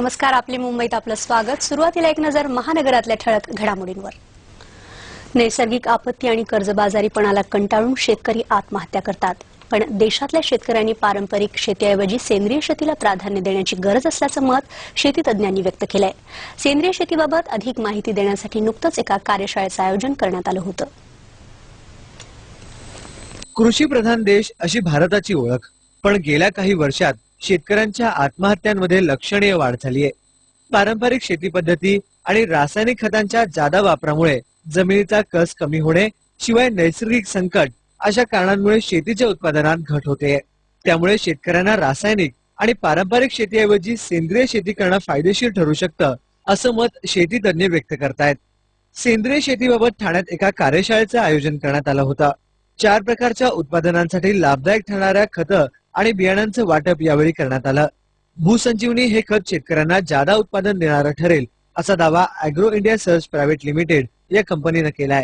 नमस्कार. आपली मुंबईत आपलं स्वागत. सुरुवातीला एक नजर महानगरातल्या ठळक घडामोडींवर. नैसर्गिक आपत्ती आणि कर्जबाजारीपणाला कंटाळून शेतकरी आत्महत्या करतात, पण देशातल्या शेतकऱ्यांनी पारंपरिक शेतीऐवजी सेंद्रिय शेतीला प्राधान्य देण्याची गरज असल्याचं मत शेती तज्ज्ञांनी व्यक्त केलंय. सेंद्रिय शेतीबाबत अधिक माहिती देण्यासाठी नुकतंच एका कार्यशाळेचं आयोजन करण्यात आलं होतं. कृषी प्रधान देश अशी भारताची ओळख, पण गेल्या काही वर्षात शेतकऱ्यांच्या आत्महत्यांमध्ये लक्षणीय वाढ झालीय. पारंपरिक शेती पद्धती आणि रासायनिक खतांच्या जादा वापरामुळे जमिनीचा कस कमी होणे, शिवाय नैसर्गिक संकट अशा कारणांमुळे शेतीच्या उत्पादनात घट होते. त्यामुळे शेतकऱ्यांना रासायनिक आणि पारंपरिक शेतीऐवजी सेंद्रिय शेती करणं फायदेशीर ठरू शकतं, असं मत शेती तज्ज्ञ व्यक्त करतायत. सेंद्रिय शेतीबाबत ठाण्यात एका कार्यशाळेचं आयोजन करण्यात आलं होतं. 4 प्रकारच्या उत्पादनांसाठी लाभदायक ठरणाऱ्या खतं आणि बियाणांचं वाटप यावेळी करण्यात आलं. भूसंजीवनी हे खत शेतकऱ्यांना जादा उत्पादन देणारं ठरेल, असा दावा agro India search private limited या कंपनीनं केलाय.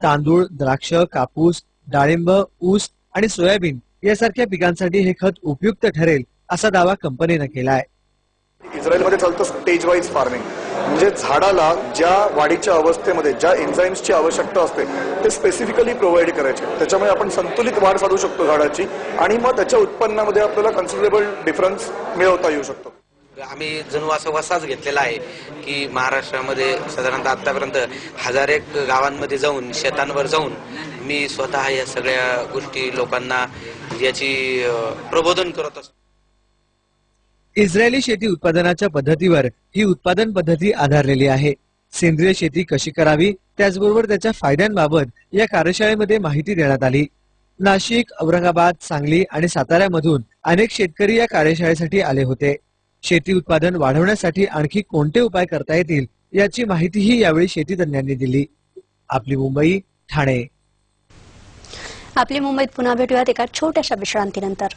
तांदूळ, द्राक्ष, कापूस, डाळिंब, ऊस आणि सोयाबीन यासारख्या पिकांसाठी हे खत उपयुक्त ठरेल, असा दावा कंपनीनं केलाय. इस्रायलमध्ये चालतं स्टेज वाईज फार्मिंग, म्हणजे झाडाला ज्या वाढीच्या अवस्थेमध्ये ज्या एन्झाईम्सची आवश्यकता असते ते स्पेसिफिकली प्रोव्हाइड करायचे. त्याच्यामुळे आपण संतुलित वाढ साधू शकतो झाडाची, आणि मग त्याच्या उत्पन्नामध्ये आपल्याला कन्सिडरेबल डिफरन्स मिळवता येऊ शकतो. आम्ही जणू असा वसाच घेतलेला आहे की महाराष्ट्रामध्ये साधारणतः आतापर्यंत 1001 गावांमध्ये जाऊन, शेतांवर जाऊन मी स्वतः या सगळ्या गोष्टी लोकांना याची प्रबोधन करत असतो. इस्रायली शेती उत्पादनाच्या पद्धतीवर ही उत्पादन पद्धती आधारलेली आहे. सेंद्रिय शेती कशी करावी, त्याचबरोबर त्याच्या फायद्यांबाबत या कार्यशाळेमध्ये माहिती देण्यात आली. नाशिक, औरंगाबाद, सांगली आणि साताऱ्यामधून अनेक शेतकरी या कार्यशाळेसाठी आले होते. शेती उत्पादन वाढवण्यासाठी आणखी कोणते उपाय करता येतील याची माहितीही यावेळी शेती तज्ज्ञांनी दिली. आपली मुंबई, ठाणे. आपली मुंबईत पुन्हा भेटूयात एका छोट्याशा विश्रांतीनंतर.